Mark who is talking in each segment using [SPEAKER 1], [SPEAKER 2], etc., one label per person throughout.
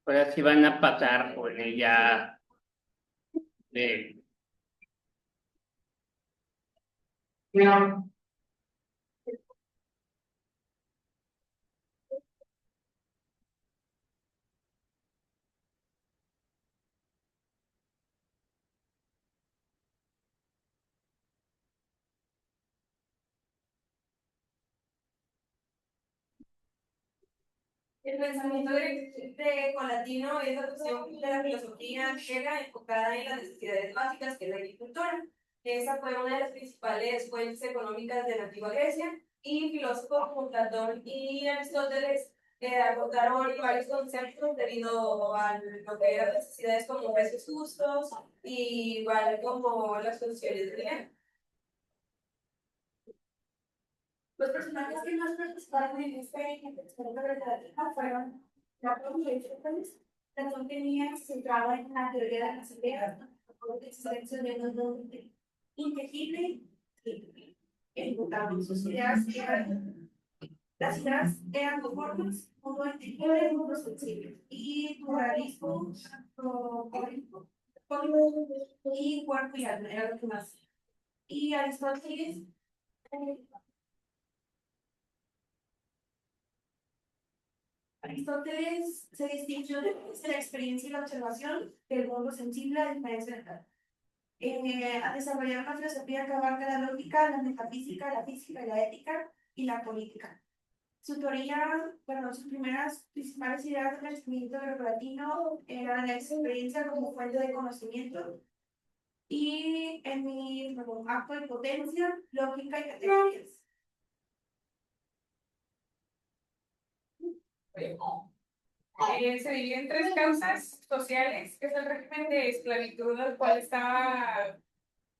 [SPEAKER 1] Ahora sí van a pasar con ella de... No.
[SPEAKER 2] El pensamiento de Colatino es la cuestión de la filosofía griega enfocada en las necesidades básicas, que es la agricultura. Esa fue una de las principales fuentes económicas de la antigua Grecia, y filósofos como Platón y Aristóteles aportaron varios conceptos debido a lo que eran necesidades como precios justos y igual como las funciones de dinero. Los personajes que más participaron en este experimento de la fueron Platón y Aristóteles. Platón tenía centrado en la teoría de las ideas, por excelencia de los dos intangible y mutable. Las ideas eran dos formas, mundo entendible y mundo sensible, y pluralismo, político, y cuerpo y alma, era lo que más. Y Aristóteles Aristóteles se distinguió de la experiencia y la observación del mundo sensible a diferencia de tal. A desarrollar una filosofía que abarca la lógica, la metafísica, la física, la ética y la política. Su teoría, bueno, sus primeras principales ideas del pensamiento grecolatino eran la experiencia como fuente de conocimiento y en mi acto de potencia, lógica y categorías.
[SPEAKER 3] Se divide en tres causas sociales, que es el régimen de esclavitud al cual estaba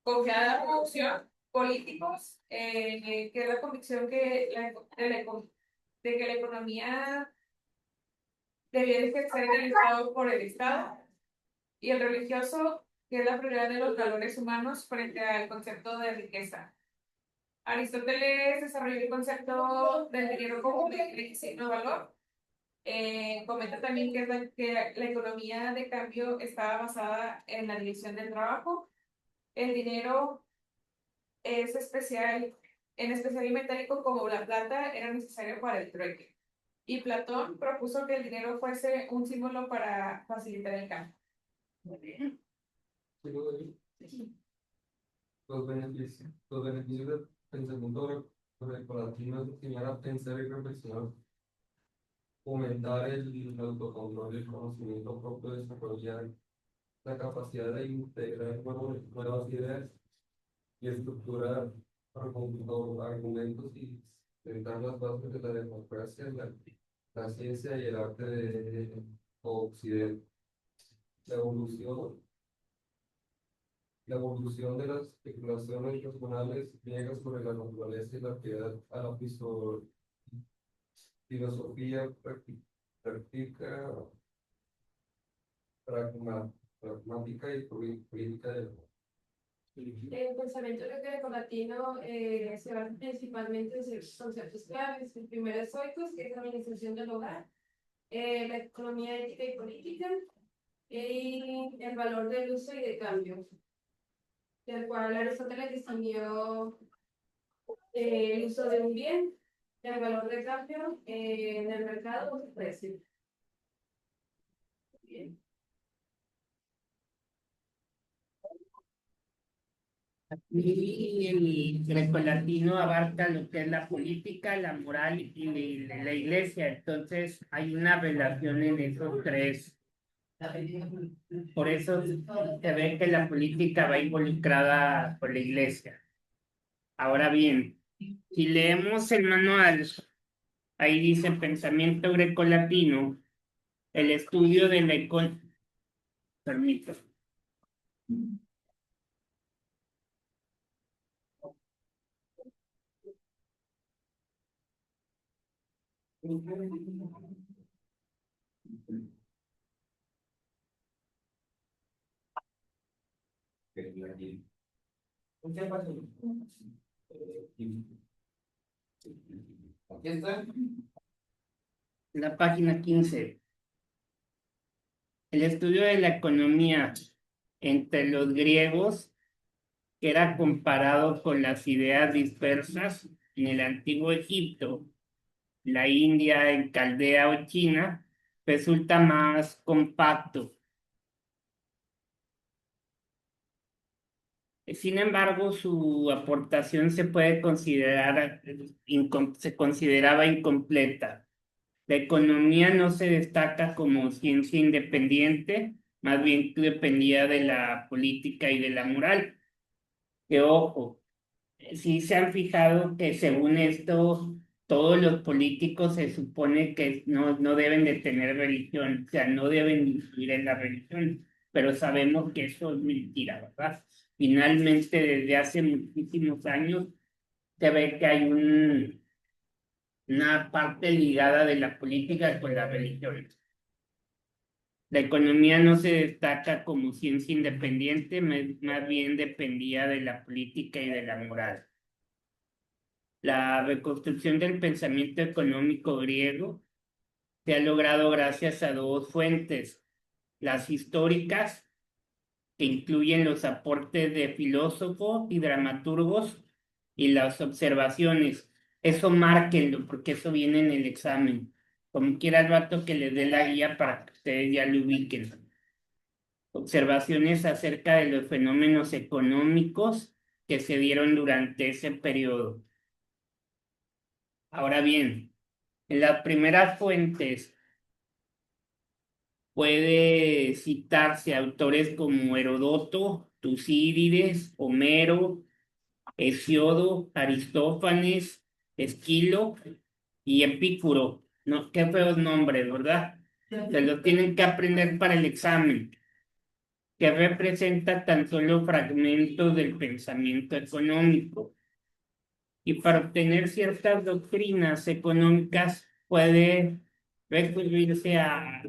[SPEAKER 3] confiada la producción, políticos, que es la convicción de que la economía debía ejercer el Estado por el Estado, y el religioso, que es la prioridad de los valores humanos frente al concepto de riqueza. Aristóteles desarrolló el concepto del dinero como de signo valor. Comenta también que la economía de cambio estaba basada en la división del trabajo. El dinero es especial, en especial el metálico como la plata, era necesario para el trueque. Y Platón propuso que el dinero fuese un símbolo para facilitar el cambio.
[SPEAKER 4] Los beneficios del pensamiento grecolatino es enseñar a pensar y reflexionar, fomentar el autocontrol y el conocimiento propio, desarrollar la capacidad de integrar nuevas ideas y estructurar argumentos y sentar las bases de la democracia, la ciencia y el arte de Occidente. La evolución, la evolución de las especulaciones racionales griegas sobre la naturaleza y la piedad a la filosofía práctica, pragmática y política del mundo.
[SPEAKER 2] El pensamiento greco-latino se basa principalmente en sus conceptos claves. El primero es Oikos, que es la organización del hogar, la economía ética y política, y el valor del uso y de cambio, del cual Aristóteles distinguió el uso de un bien, el valor de cambio en el mercado o su precio. Bien.
[SPEAKER 1] Y el grecolatino abarca lo que es la política, la moral y la iglesia. Entonces hay una relación en esos tres. Por eso se ve que la política va involucrada con la iglesia. Ahora bien, si leemos el manual, ahí dice pensamiento grecolatino, el estudio de la economía. Permito. Aquí está. La página 15. el estudio de la economía entre los griegos, que era comparado con las ideas dispersas en el antiguo Egipto, la India, en Caldea o China, resulta más compacto. Sin embargo, su aportación se puede considerar, se consideraba incompleta. La economía no se destaca como ciencia independiente, más bien dependía de la política y de la moral. Que ojo, sí se han fijado que según esto, todos los políticos se supone que no deben de tener religión, o sea, no deben influir en la religión, pero sabemos que eso es mentira, ¿verdad? Finalmente, desde hace muchísimos años, se ve que hay una parte ligada de la política con la religión. La economía no se destaca como ciencia independiente, más bien dependía de la política y de la moral. La reconstrucción del pensamiento económico griego se ha logrado gracias a dos fuentes: las históricas, que incluyen los aportes de filósofos y dramaturgos, y las observaciones. Eso márquenlo, porque eso viene en el examen. Como quiera el rato que les dé la guía para que ustedes ya lo ubiquen. Observaciones acerca de los fenómenos económicos que se dieron durante ese periodo. Ahora bien, en las primeras fuentes puede citarse autores como Herodoto, Tucídides, Homero, Hesiodo, Aristófanes, Esquilo y Epicuro. No, qué feos nombres, ¿verdad? Se lo tienen que aprender para el examen, que representa tan solo fragmentos del pensamiento económico. Y para obtener ciertas doctrinas económicas puede recurrirse a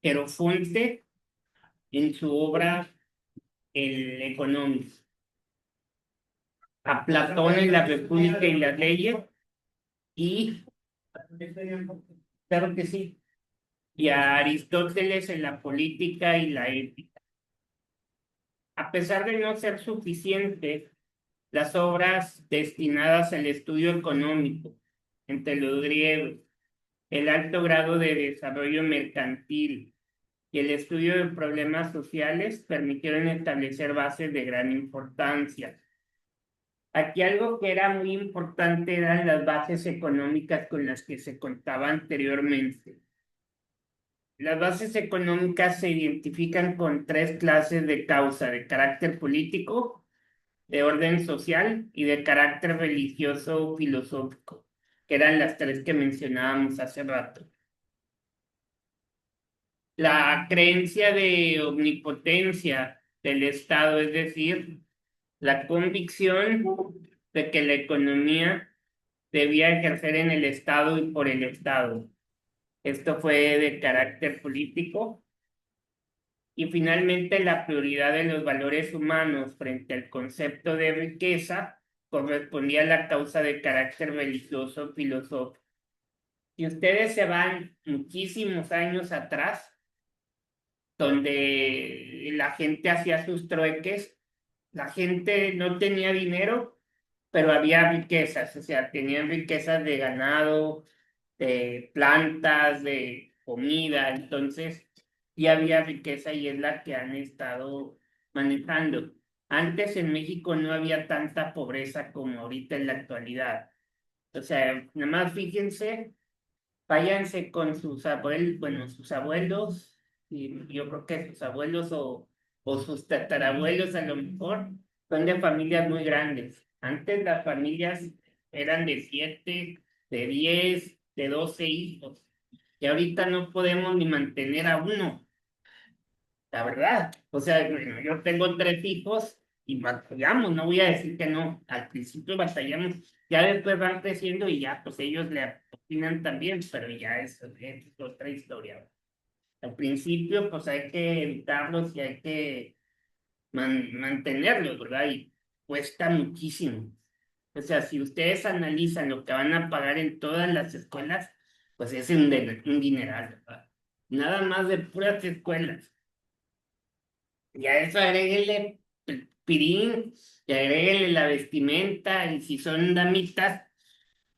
[SPEAKER 1] Jerofonte en su obra El Económico, a Platón en La República y las Leyes, y, claro que sí, y a Aristóteles en La Política y la Ética. A pesar de no ser suficiente, las obras destinadas al estudio económico entre los griegos, el alto grado de desarrollo mercantil y el estudio de problemas sociales permitieron establecer bases de gran importancia. Aquí algo que era muy importante eran las bases económicas con las que se contaba anteriormente. Las bases económicas se identifican con tres clases de causa: de carácter político, de orden social y de carácter religioso o filosófico, que eran las tres que mencionábamos hace rato. La creencia de omnipotencia del Estado, es decir, la convicción de que la economía debía ejercer en el Estado y por el Estado. Esto fue de carácter político. Y finalmente, la prioridad de los valores humanos frente al concepto de riqueza correspondía a la causa de carácter religioso filosófico. Si ustedes se van muchísimos años atrás, donde la gente hacía sus trueques, la gente no tenía dinero, pero había riquezas, o sea, tenían riquezas de ganado, de plantas, de comida, entonces sí había riqueza y es la que han estado manejando. Antes en México no había tanta pobreza como ahorita en la actualidad. O sea, nada más fíjense, váyanse con sus abuelos, bueno, sus abuelos, y yo creo que sus abuelos o sus tatarabuelos a lo mejor son de familias muy grandes. Antes las familias eran de 7, de 10, de 12 hijos, y ahorita no podemos ni mantener a uno, la verdad. O sea, bueno, yo tengo 3 hijos y batallamos, no voy a decir que no, al principio batallamos, ya después van creciendo y ya, pues ellos le opinan también, pero ya es otra historia. Al principio, pues hay que evitarlos y hay que mantenerlos, ¿verdad? Y cuesta muchísimo. O sea, si ustedes analizan lo que van a pagar en todas las escuelas, pues es un dineral, ¿verdad? nada más de puras escuelas. Y a eso agréguele el pirín, y agréguele la vestimenta, y si son damitas,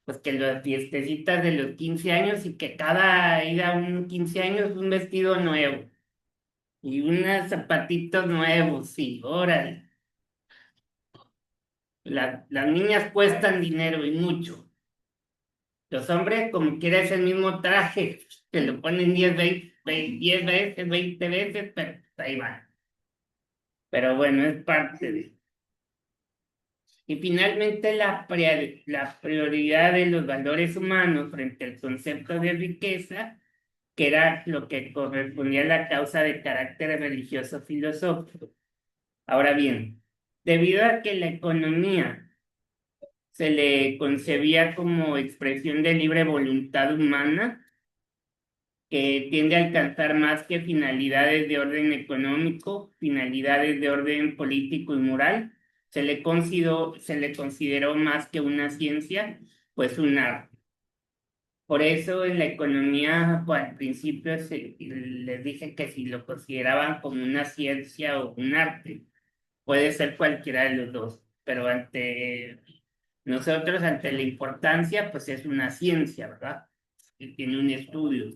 [SPEAKER 1] pues que las fiestecitas de los 15 años y que cada ida a un 15 años un vestido nuevo y unos zapatitos nuevos, y órale. Las niñas cuestan dinero y mucho. Los hombres, como quiera, es el mismo traje, se lo ponen 10 veces, 20 veces, pero ahí va. Pero bueno, es parte de. Y finalmente la prioridad de los valores humanos frente al concepto de riqueza, que era lo que correspondía a la causa de carácter religioso filosófico. Ahora bien, debido a que la economía se le concebía como expresión de libre voluntad humana, que tiende a alcanzar más que finalidades de orden económico, finalidades de orden político y moral, se le consideró más que una ciencia, pues un arte. Por eso en la economía, pues, al principio les dije que si lo consideraban como una ciencia o un arte, puede ser cualquiera de los dos, pero ante nosotros, ante la importancia, pues es una ciencia, ¿verdad? Que tiene un estudio.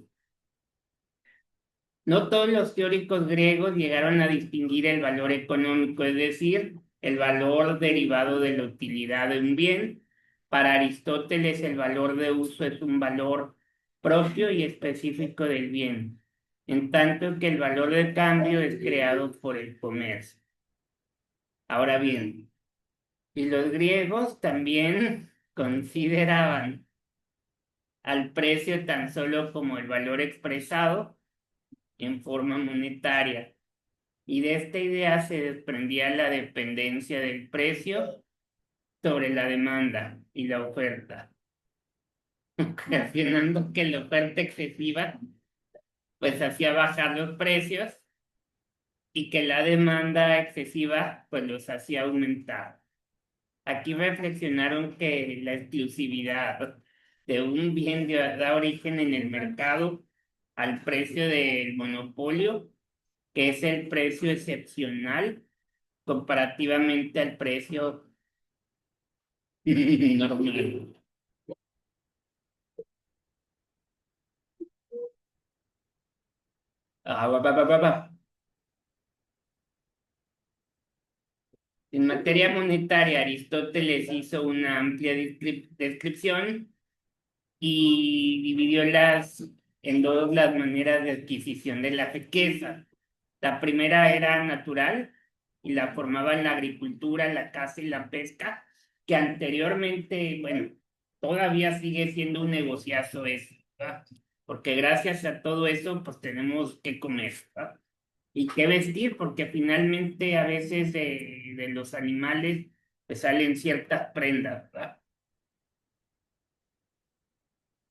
[SPEAKER 1] No todos los teóricos griegos llegaron a distinguir el valor económico, es decir, el valor derivado de la utilidad de un bien. Para Aristóteles, el valor de uso es un valor propio y específico del bien, en tanto que el valor de cambio es creado por el comercio. Ahora bien, y los griegos también consideraban al precio tan solo como el valor expresado en forma monetaria. Y de esta idea se desprendía la dependencia del precio sobre la demanda y la oferta, ocasionando que la oferta excesiva pues hacía bajar los precios y que la demanda excesiva pues los hacía aumentar. Aquí reflexionaron que la exclusividad de un bien da origen en el mercado al precio del monopolio, que es el precio excepcional comparativamente al precio normal. Va. En materia monetaria, Aristóteles hizo una amplia descripción y dividió en dos las maneras de adquisición de la riqueza. La primera era natural y la formaban la agricultura, la caza y la pesca, que anteriormente, bueno, todavía sigue siendo un negociazo eso, ¿verdad? Porque gracias a todo eso, pues tenemos que comer, ¿verdad? Y qué vestir, porque finalmente a veces de los animales pues salen ciertas prendas, ¿verdad?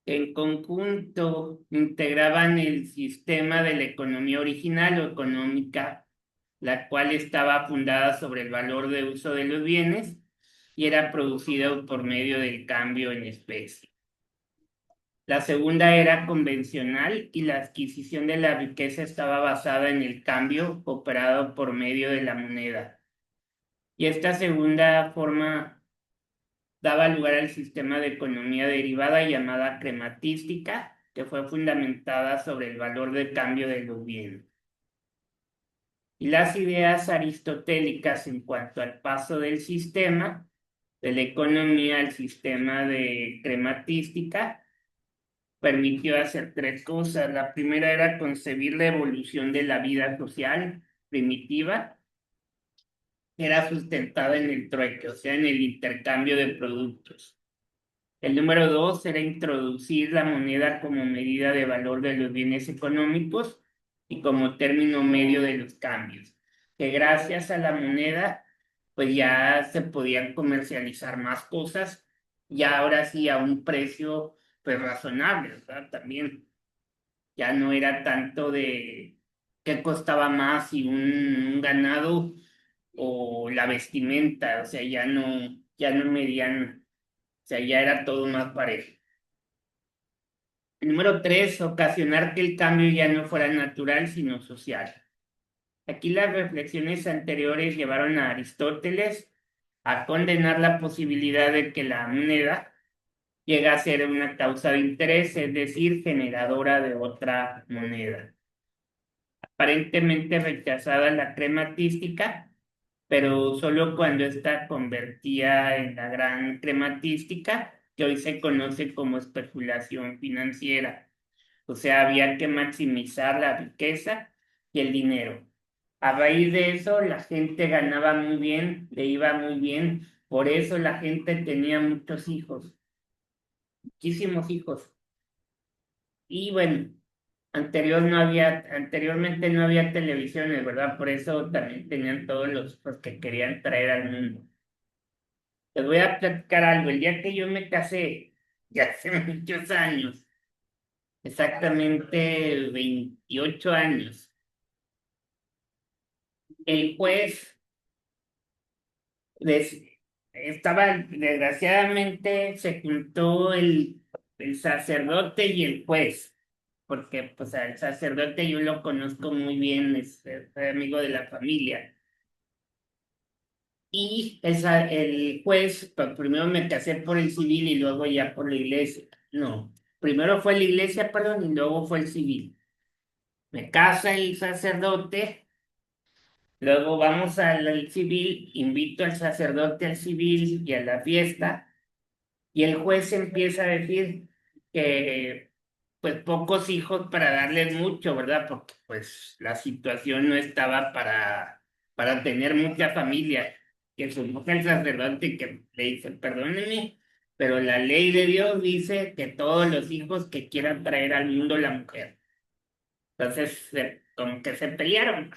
[SPEAKER 1] En conjunto integraban el sistema de la economía original o económica, la cual estaba fundada sobre el valor de uso de los bienes y era producida por medio del cambio en especie. La segunda era convencional y la adquisición de la riqueza estaba basada en el cambio operado por medio de la moneda. Y esta segunda forma daba lugar al sistema de economía derivada llamada crematística, que fue fundamentada sobre el valor de cambio de los bienes. Y las ideas aristotélicas en cuanto al paso del sistema de la economía al sistema de crematística permitió hacer tres cosas. La primera era concebir la evolución de la vida social primitiva, que era sustentada en el trueque, o sea, en el intercambio de productos. El número dos era introducir la moneda como medida de valor de los bienes económicos y como término medio de los cambios, que gracias a la moneda pues ya se podían comercializar más cosas y ahora sí a un precio pues razonable, ¿verdad? También ya no era tanto de qué costaba más si un ganado o la vestimenta, o sea, ya no medían, o sea, ya era todo más parejo. Número 3, ocasionar que el cambio ya no fuera natural, sino social. Aquí las reflexiones anteriores llevaron a Aristóteles a condenar la posibilidad de que la moneda llegue a ser una causa de interés, es decir, generadora de otra moneda. Aparentemente rechazada la crematística, pero solo cuando ésta convertía en la gran crematística, que hoy se conoce como especulación financiera. O sea, había que maximizar la riqueza y el dinero. A raíz de eso, la gente ganaba muy bien, le iba muy bien, por eso la gente tenía muchos hijos, muchísimos hijos. Y bueno, anteriormente no había televisiones, ¿verdad? Por eso también tenían todos los que querían traer al mundo. Les voy a platicar algo. El día que yo me casé, ya hace muchos años, exactamente 28 años, el juez des- desgraciadamente se juntó el sacerdote y el juez, porque pues al sacerdote yo lo conozco muy bien, es amigo de la familia. Y el juez, pues primero me casé por el civil y luego ya por la iglesia. No, primero fue la iglesia, perdón, y luego fue el civil. Me casa el sacerdote, luego vamos al civil, invito al sacerdote al civil y a la fiesta, y el juez empieza a decir que pues pocos hijos para darles mucho, ¿verdad? Porque pues la situación no estaba para tener mucha familia. Que su mujer sacerdote que le dice, perdónenme, pero la ley de Dios dice que todos los hijos que quieran traer al mundo la mujer. Entonces, como que se pelearon,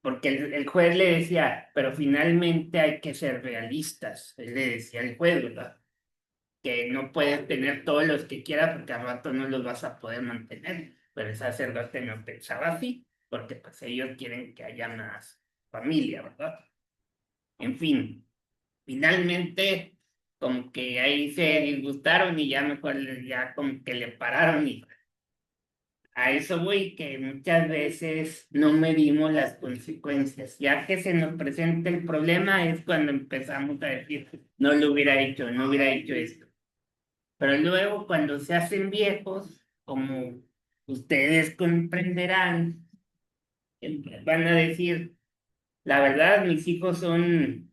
[SPEAKER 1] porque el juez le decía, pero finalmente hay que ser realistas. Él le decía al juez, ¿verdad? Que no puedes tener todos los que quieras porque al rato no los vas a poder mantener. Pero el sacerdote no pensaba así, porque pues ellos quieren que haya más familia, ¿verdad? En fin, finalmente como que ahí se disgustaron y ya mejor ya como que le pararon y a eso voy, que muchas veces no medimos las consecuencias. Ya que se nos presenta el problema es cuando empezamos a decir, no lo hubiera hecho, no hubiera hecho esto. Pero luego cuando se hacen viejos, como ustedes comprenderán, van a decir, la verdad, mis hijos son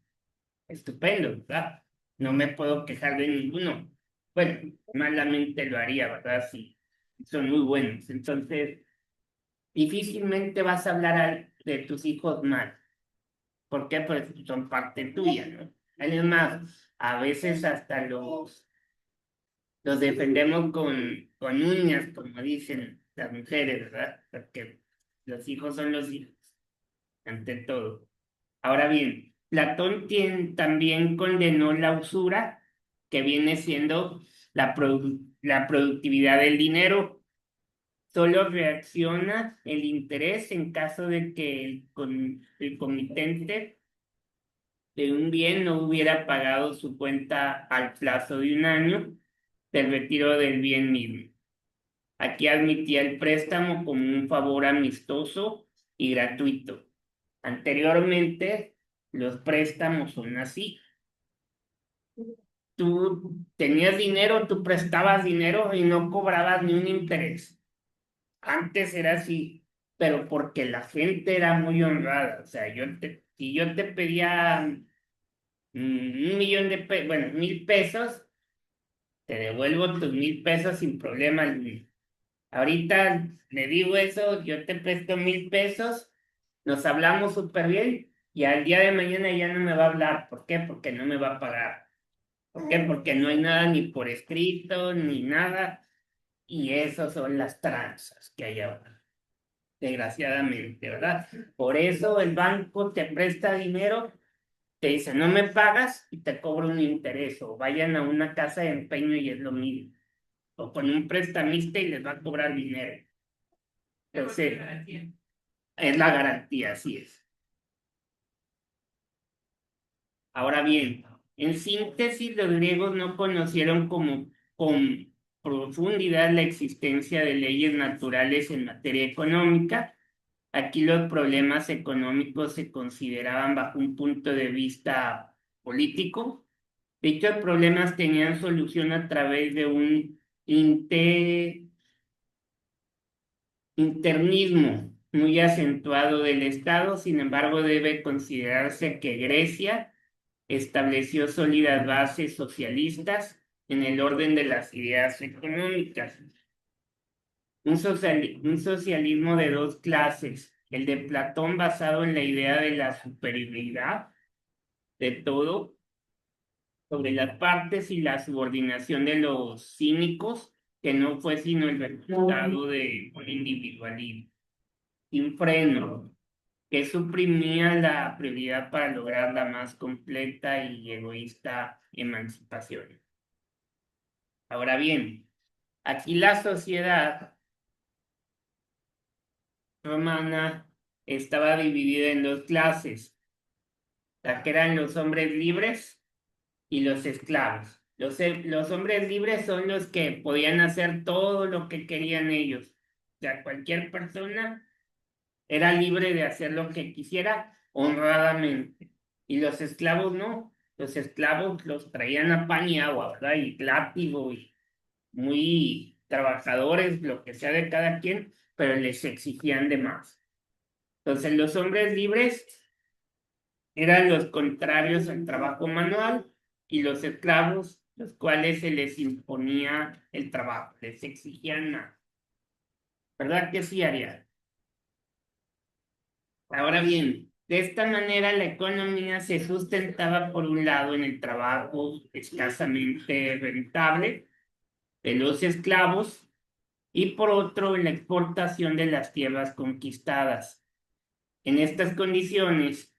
[SPEAKER 1] estupendos, ¿verdad? No me puedo quejar de ninguno. Bueno, malamente lo haría, ¿verdad? Sí, son muy buenos. Entonces, difícilmente vas a hablar de tus hijos mal. ¿Por qué? Pues son parte tuya, ¿no? Además, a veces hasta los defendemos con uñas, como dicen las mujeres, ¿verdad? Porque los hijos son los hijos, ante todo. Ahora bien, Platón también condenó la usura, que viene siendo la productividad del dinero. Solo reacciona el interés en caso de que el comitente de un bien no hubiera pagado su cuenta al plazo de un año del retiro del bien mismo. Aquí admitía el préstamo como un favor amistoso y gratuito. Anteriormente, los préstamos son así. Tú tenías dinero, tú prestabas dinero y no cobrabas ni un interés. Antes era así, pero porque la gente era muy honrada. O sea, si yo te pedía 1 millón bueno, 1,000 pesos, te devuelvo tus 1,000 pesos sin problema alguno. Ahorita le digo eso, yo te presto 1,000 pesos, nos hablamos súper bien y al día de mañana ya no me va a hablar. ¿Por qué? Porque no me va a pagar. ¿Por qué? Porque no hay nada ni por escrito ni nada y esas son las tranzas que hay ahora, desgraciadamente, ¿verdad? Por eso el banco te presta dinero, te dice no me pagas y te cobra un interés o vayan a una casa de empeño y es lo mismo. O con un prestamista y les va a cobrar dinero. Entonces, es la garantía, así es. Ahora bien, en síntesis, los griegos no conocieron como profundidad la existencia de leyes naturales en materia económica. Aquí los problemas económicos se consideraban bajo un punto de vista político. Dichos problemas tenían solución a través de un internismo muy acentuado del Estado. Sin embargo, debe considerarse que Grecia estableció sólidas bases socialistas en el orden de las ideas económicas. Un socialismo de dos clases, el de Platón basado en la idea de la superioridad de todo sobre las partes y la subordinación de los cínicos, que no fue sino el resultado de un individualismo sin freno, que suprimía la prioridad para lograr la más completa y egoísta emancipación. Ahora bien, aquí la sociedad romana estaba dividida en dos clases, la que eran los hombres libres y los esclavos. Los hombres libres son los que podían hacer todo lo que querían ellos. O sea, cualquier persona era libre de hacer lo que quisiera honradamente. Y los esclavos no. Los esclavos los traían a pan y agua, ¿verdad? Y látigo y muy trabajadores, lo que sea de cada quien, pero les exigían de más. Entonces los hombres libres eran los contrarios al trabajo manual y los esclavos, los cuales se les imponía el trabajo, les exigían nada. ¿Verdad que sí, Ariel? Ahora bien, de esta manera la economía se sustentaba por un lado en el trabajo escasamente rentable de los esclavos y por otro en la exportación de las tierras conquistadas. En estas condiciones,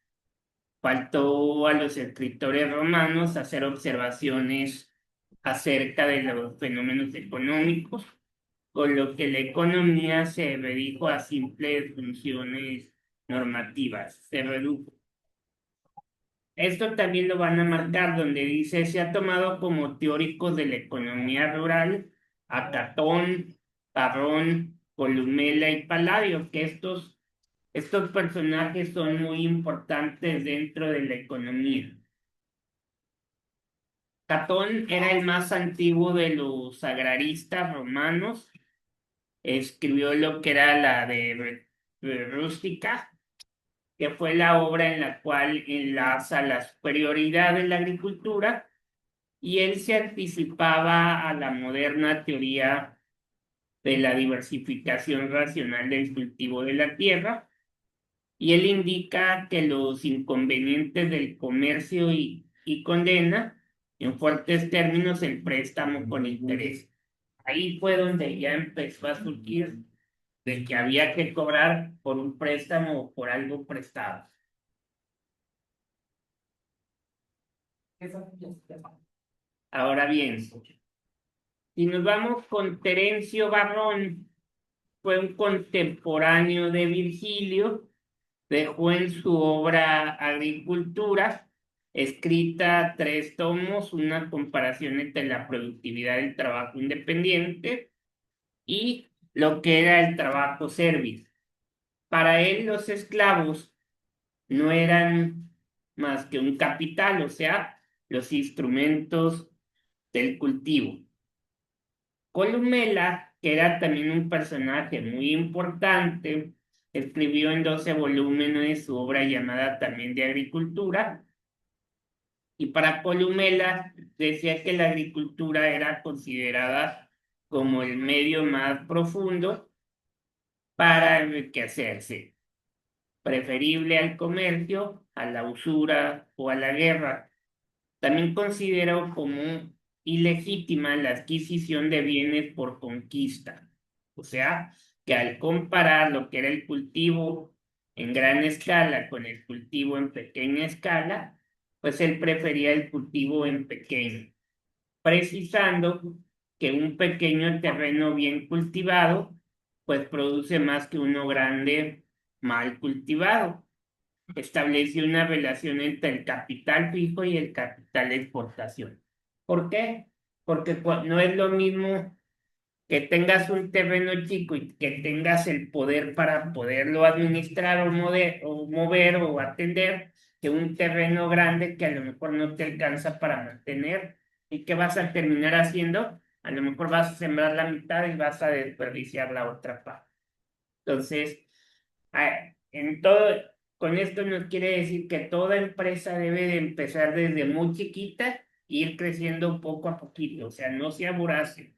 [SPEAKER 1] faltó a los escritores romanos hacer observaciones acerca de los fenómenos económicos, con lo que la economía se redujo a simples funciones normativas, se redujo. Esto también lo van a marcar donde dice, se ha tomado como teóricos de la economía rural a Catón, Parrón, Columela y Palladio, que estos personajes son muy importantes dentro de la economía. Catón era el más antiguo de los agraristas romanos, escribió lo que era la de Rústica, que fue la obra en la cual enlaza la superioridad de la agricultura, y él se anticipaba a la moderna teoría de la diversificación racional del cultivo de la tierra, y él indica que los inconvenientes del comercio y condena en fuertes términos el préstamo con interés. Ahí fue donde ya empezó a surgir de que había que cobrar por un préstamo o por algo prestado. Ahora bien, si nos vamos con Terencio Varrón, fue un contemporáneo de Virgilio, dejó en su obra Agricultura, escrita 3 tomos, una comparación entre la productividad del trabajo independiente y lo que era el trabajo servil. Para él los esclavos no eran más que un capital, o sea, los instrumentos del cultivo. Columela, que era también un personaje muy importante, escribió en 12 volúmenes su obra llamada también de agricultura, y para Columela decía que la agricultura era considerada como el medio más profundo para enriquecerse, preferible al comercio, a la usura o a la guerra. También consideró como ilegítima la adquisición de bienes por conquista. O sea, que al comparar lo que era el cultivo en gran escala con el cultivo en pequeña escala, pues él prefería el cultivo en pequeño, precisando que un pequeño terreno bien cultivado, pues produce más que uno grande mal cultivado. Estableció una relación entre el capital fijo y el capital de exportación. ¿Por qué? Porque no es lo mismo que tengas un terreno chico y que tengas el poder para poderlo administrar o mover o atender, que un terreno grande que a lo mejor no te alcanza para mantener. ¿Y qué vas a terminar haciendo? A lo mejor vas a sembrar la mitad y vas a desperdiciar la otra parte. Entonces, en todo, con esto nos quiere decir que toda empresa debe de empezar desde muy chiquita e ir creciendo poco a poquito, o sea, no se aboracen.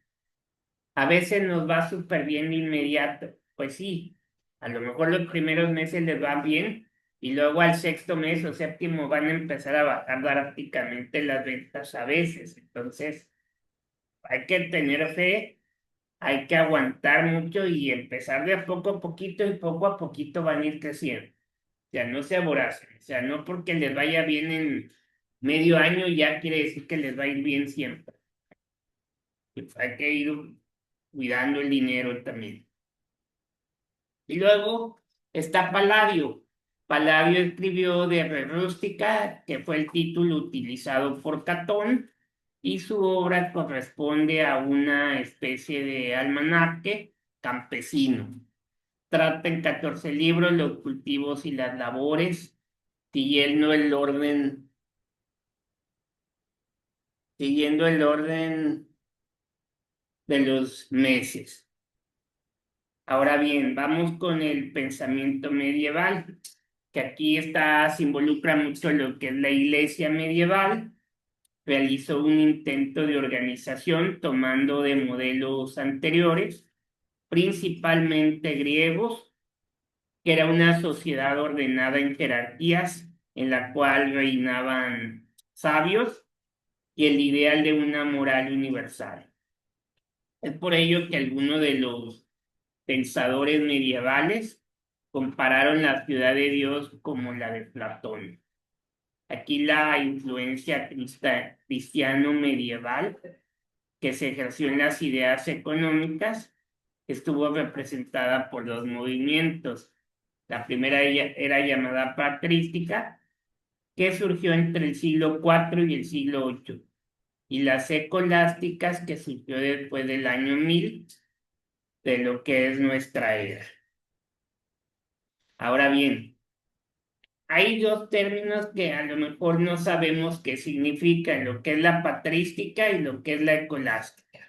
[SPEAKER 1] A veces nos va súper bien de inmediato, pues sí, a lo mejor los primeros meses les va bien y luego al sexto mes o séptimo van a empezar a bajar drásticamente las ventas a veces. Entonces, hay que tener fe, hay que aguantar mucho y empezar de a poquito y poco a poquito van a ir creciendo. O sea, no se aboracen, o sea, no porque les vaya bien en medio año ya quiere decir que les va a ir bien siempre. Hay que ir cuidando el dinero también. Y luego está Palladio. Palladio escribió de Re Rústica, que fue el título utilizado por Catón, y su obra corresponde a una especie de almanaque campesino. Trata en 14 libros los cultivos y las labores, siguiendo el orden de los meses. Ahora bien, vamos con el pensamiento medieval, que aquí se involucra mucho lo que es la iglesia medieval. Realizó un intento de organización tomando de modelos anteriores, principalmente griegos, que era una sociedad ordenada en jerarquías en la cual reinaban sabios y el ideal de una moral universal. Es por ello que algunos de los pensadores medievales compararon la ciudad de Dios como la de Platón. Aquí la influencia cristiano medieval que se ejerció en las ideas económicas estuvo representada por dos movimientos. La primera era llamada patrística, que surgió entre el siglo IV y el siglo VIII, y las escolásticas, que surgió después del año 1000 de lo que es nuestra era. Ahora bien, hay dos términos que a lo mejor no sabemos qué significan, lo que es la patrística y lo que es la escolástica.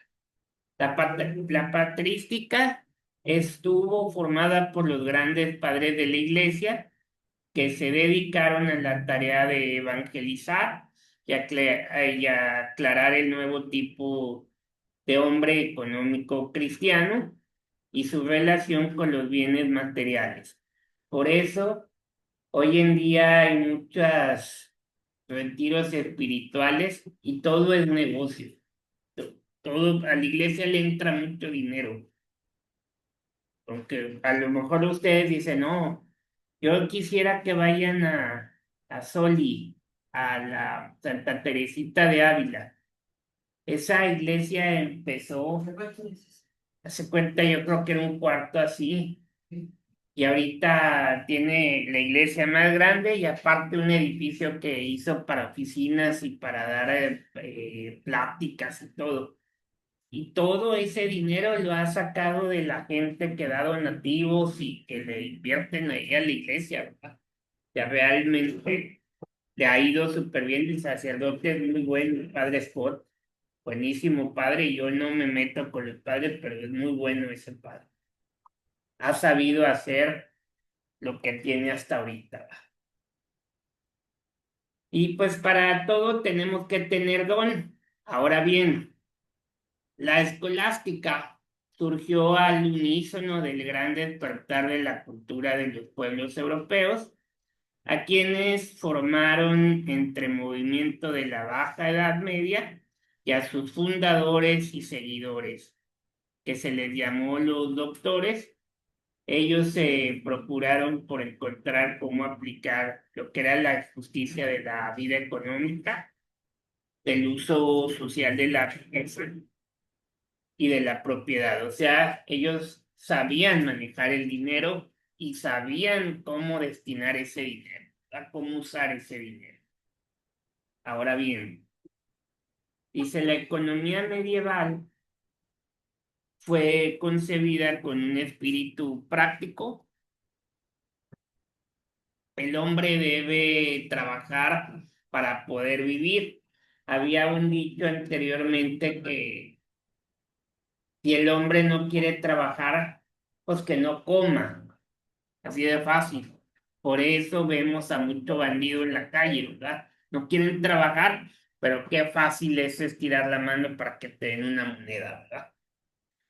[SPEAKER 1] La patrística estuvo formada por los grandes padres de la iglesia que se dedicaron a la tarea de evangelizar y a aclarar el nuevo tipo de hombre económico cristiano y su relación con los bienes materiales. Por eso, hoy en día hay muchos retiros espirituales y todo es negocio. Todo, a la iglesia le entra mucho dinero. Porque a lo mejor ustedes dicen, no, yo quisiera que vayan a Soli, a la Santa Teresita de Ávila. Esa iglesia empezó, hace cuenta, yo creo que era un cuarto así, y ahorita tiene la iglesia más grande y aparte un edificio que hizo para oficinas y para dar pláticas y todo. Y todo ese dinero lo ha sacado de la gente que da donativos y que le invierten ahí a la iglesia, ¿verdad? Ya realmente le ha ido súper bien. El sacerdote es muy bueno, el padre Scott, buenísimo padre. Yo no me meto con el padre, pero es muy bueno ese padre. Ha sabido hacer lo que tiene hasta ahorita. Y pues para todo tenemos que tener don. Ahora bien, la escolástica surgió al unísono del gran despertar de la cultura de los pueblos europeos, a quienes formaron entre movimiento de la Baja Edad Media y a sus fundadores y seguidores, que se les llamó los doctores. Ellos se procuraron por encontrar cómo aplicar lo que era la justicia de la vida económica, del uso social de la riqueza y de la propiedad. O sea, ellos sabían manejar el dinero y sabían cómo destinar ese dinero, a cómo usar ese dinero. Ahora bien, dice la economía medieval fue concebida con un espíritu práctico. El hombre debe trabajar para poder vivir. Había un dicho anteriormente que si el hombre no quiere trabajar, pues que no coma. Así de fácil. Por eso vemos a mucho bandido en la calle, ¿verdad? No quieren trabajar, pero qué fácil es estirar la mano para que te den una moneda, ¿verdad?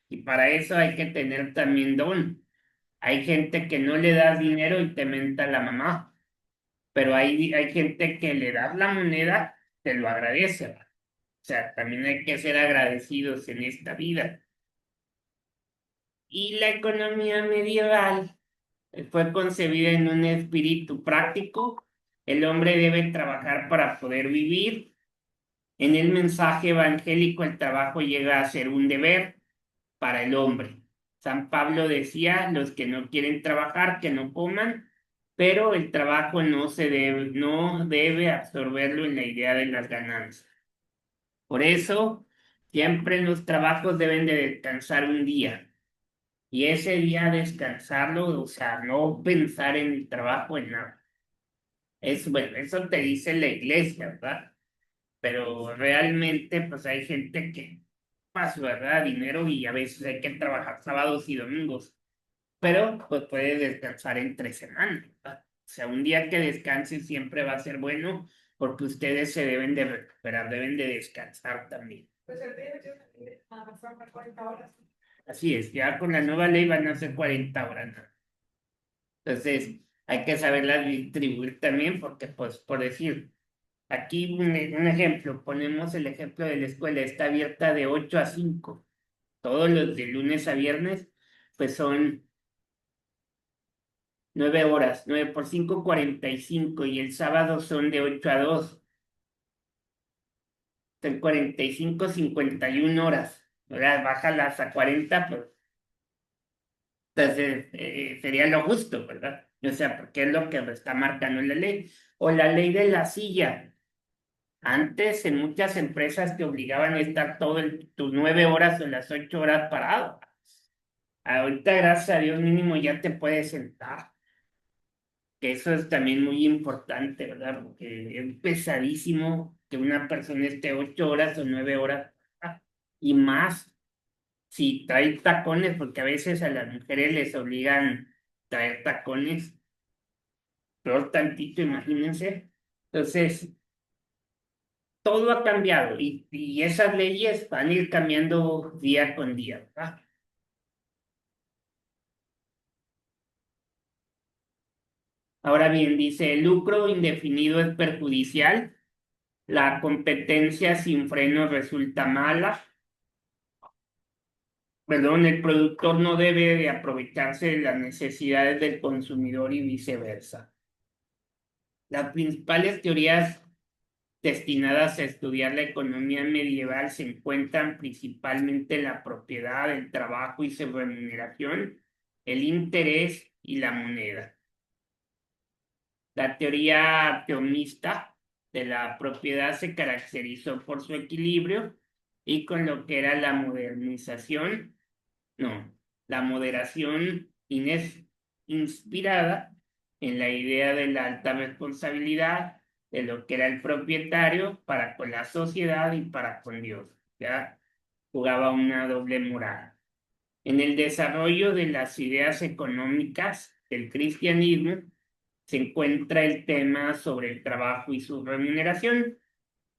[SPEAKER 1] Y para eso hay que tener también don. Hay gente que no le das dinero y te menta la mamá, pero hay gente que le das la moneda, te lo agradece, ¿verdad? O sea, también hay que ser agradecidos en esta vida. Y la economía medieval fue concebida en un espíritu práctico. El hombre debe trabajar para poder vivir. En el mensaje evangélico, el trabajo llega a ser un deber para el hombre. San Pablo decía, los que no quieren trabajar, que no coman, pero el trabajo no debe absorberlo en la idea de las ganancias. Por eso, siempre los trabajos deben de descansar un día. Y ese día descansarlo, o sea, no pensar en el trabajo, en nada. Bueno, eso te dice la iglesia, ¿verdad? Pero realmente, pues hay gente que pasa, ¿verdad? Dinero y a veces hay que trabajar sábados y domingos. Pero, pues puedes descansar entre semanas, ¿verdad? O sea, un día que descanse siempre va a ser bueno porque ustedes se deben de recuperar, deben de descansar también.
[SPEAKER 3] Pues el día yo nada más trabajar 40 horas.
[SPEAKER 1] Así es, ya con la nueva ley van a ser 40 horas, ¿no? Entonces, hay que saberla distribuir también porque, pues, por decir, aquí un ejemplo, ponemos el ejemplo de la escuela, está abierta de 8 a 5, todos los de lunes a viernes, pues son 9 horas, 9 por 5, 45, y el sábado son de 8 a 2, son 45, 51 horas, ¿verdad? Bájalas a 40, pues, entonces sería lo justo, ¿verdad? O sea, porque es lo que está marcando la ley. O la ley de la silla. Antes en muchas empresas te obligaban a estar tus 9 horas o las 8 horas parado. Ahorita, gracias a Dios, mínimo ya te puedes sentar. Que eso es también muy importante, ¿verdad? Porque es pesadísimo que una persona esté 8 horas o 9 horas y más si trae tacones, porque a veces a las mujeres les obligan traer tacones, peor tantito, imagínense. Entonces, todo ha cambiado y esas leyes van a ir cambiando día con día, ¿verdad? Ahora bien, dice, el lucro indefinido es perjudicial, la competencia sin freno resulta mala, perdón, el productor no debe de aprovecharse de las necesidades del consumidor y viceversa. Las principales teorías destinadas a estudiar la economía medieval se encuentran principalmente en la propiedad, el trabajo y su remuneración, el interés y la moneda. La teoría teomista de la propiedad se caracterizó por su equilibrio y con lo que era la modernización, no, la moderación inspirada en la idea de la alta responsabilidad de lo que era el propietario para con la sociedad y para con Dios. Ya jugaba una doble moral. En el desarrollo de las ideas económicas del cristianismo se encuentra el tema sobre el trabajo y su remuneración.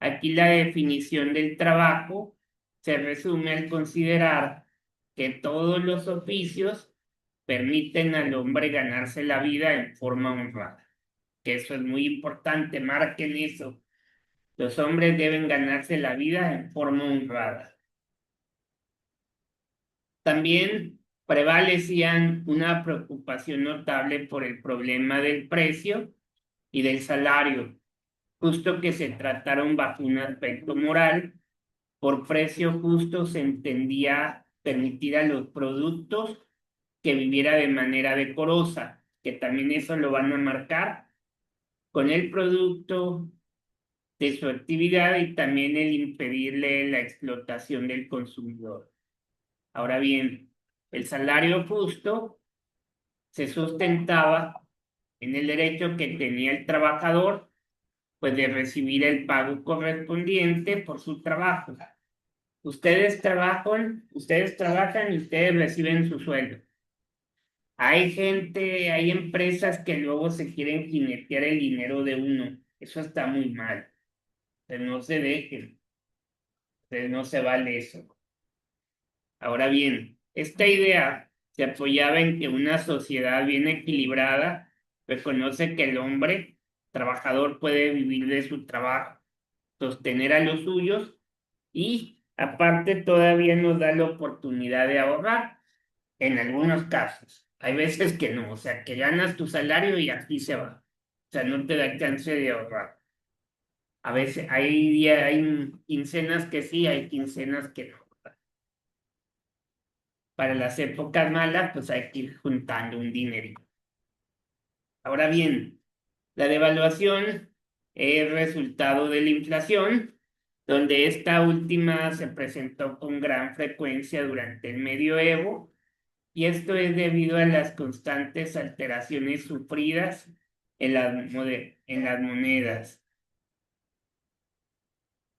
[SPEAKER 1] Aquí la definición del trabajo se resume al considerar que todos los oficios permiten al hombre ganarse la vida en forma honrada. Que eso es muy importante, marquen eso. Los hombres deben ganarse la vida en forma honrada. También prevalecían una preocupación notable por el problema del precio y del salario, justo que se trataron bajo un aspecto moral. Por precio justo se entendía permitir a los productos que viviera de manera decorosa, que también eso lo van a marcar con el producto de su actividad y también el impedirle la explotación del consumidor. Ahora bien, el salario justo se sustentaba en el derecho que tenía el trabajador, pues de recibir el pago correspondiente por su trabajo. Ustedes trabajan y ustedes reciben su sueldo. Hay empresas que luego se quieren jinetear el dinero de uno. Eso está muy mal. Pero no se dejen. No se vale eso. Ahora bien, esta idea se apoyaba en que una sociedad bien equilibrada reconoce que el hombre trabajador puede vivir de su trabajo, sostener a los suyos y aparte todavía nos da la oportunidad de ahorrar en algunos casos. Hay veces que no, o sea, que ganas tu salario y aquí se va. O sea, no te da chance de ahorrar. A veces hay quincenas que sí, hay quincenas que no. Para las épocas malas, pues hay que ir juntando un dinerito. Ahora bien, la devaluación es resultado de la inflación, donde esta última se presentó con gran frecuencia durante el medioevo, y esto es debido a las constantes alteraciones sufridas en las monedas,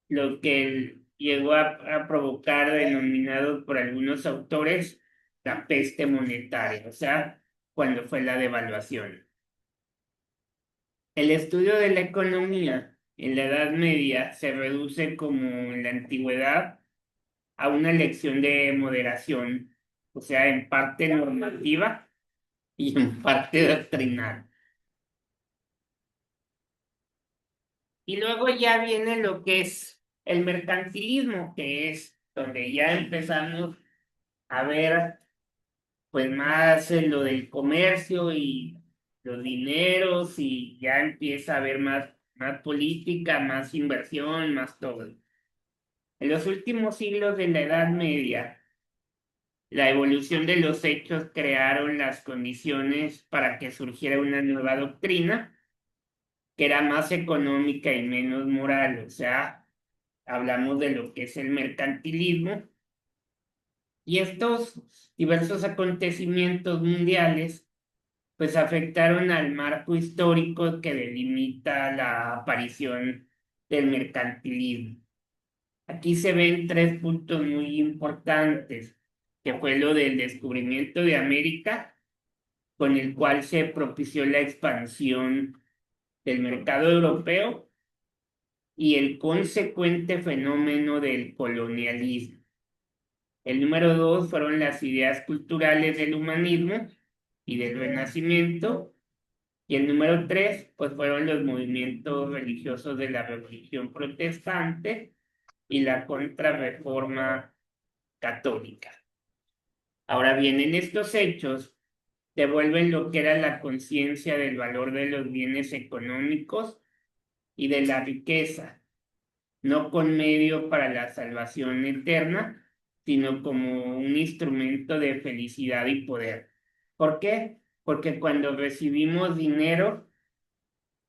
[SPEAKER 1] lo que llegó a provocar, denominado por algunos autores, la peste monetaria, o sea, cuando fue la devaluación. El estudio de la economía en la Edad Media se reduce, como en la antigüedad, a una lección de moderación, o sea, en parte normativa y en parte doctrinal. Y luego ya viene lo que es el mercantilismo, que es donde ya empezamos a ver pues más en lo del comercio y los dineros, y ya empieza a haber más política, más inversión, más todo. En los últimos siglos de la Edad Media, la evolución de los hechos crearon las condiciones para que surgiera una nueva doctrina que era más económica y menos moral, o sea, hablamos de lo que es el mercantilismo, y estos diversos acontecimientos mundiales pues afectaron al marco histórico que delimita la aparición del mercantilismo. Aquí se ven tres puntos muy importantes, que fue lo del descubrimiento de América, con el cual se propició la expansión del mercado europeo, y el consecuente fenómeno del colonialismo. El número dos fueron las ideas culturales del humanismo y del Renacimiento. Y el número tres, pues fueron los movimientos religiosos de la religión protestante y la contrarreforma católica. Ahora bien, en estos hechos devuelven lo que era la conciencia del valor de los bienes económicos y de la riqueza, no con medio para la salvación eterna, sino como un instrumento de felicidad y poder. ¿Por qué? Porque cuando recibimos dinero,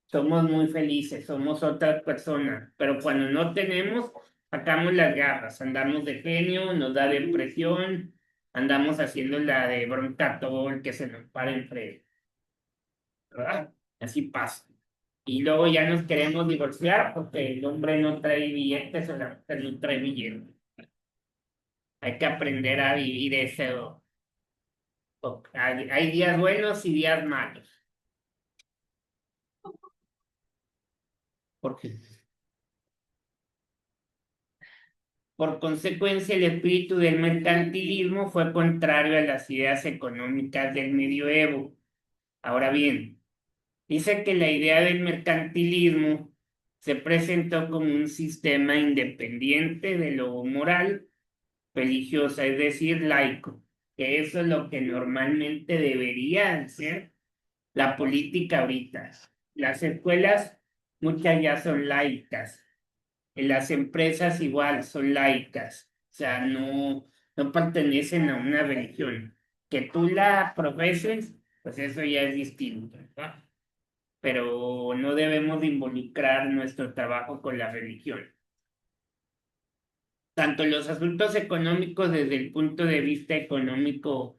[SPEAKER 1] somos muy felices, somos otras personas, pero cuando no tenemos, sacamos las garras, andamos de genio, nos da depresión, andamos haciendo la de bronca todo el que se nos para enfrente, ¿verdad? Así pasa. Y luego ya nos queremos divorciar porque el hombre no trae billetes o la mujer no trae billetes. Hay que aprender a vivir eso. Hay días buenos y días malos. Porque por consecuencia, el espíritu del mercantilismo fue contrario a las ideas económicas del medioevo. Ahora bien, dice que la idea del mercantilismo se presentó como un sistema independiente de lo moral, religioso, es decir, laico, que eso es lo que normalmente debería ser la política ahorita. Las escuelas, muchas ya son laicas. En las empresas igual son laicas, o sea, no pertenecen a una religión. Que tú la profeses, pues eso ya es distinto, ¿verdad? Pero no debemos de involucrar nuestro trabajo con la religión. tanto los asuntos económicos desde el punto de vista económico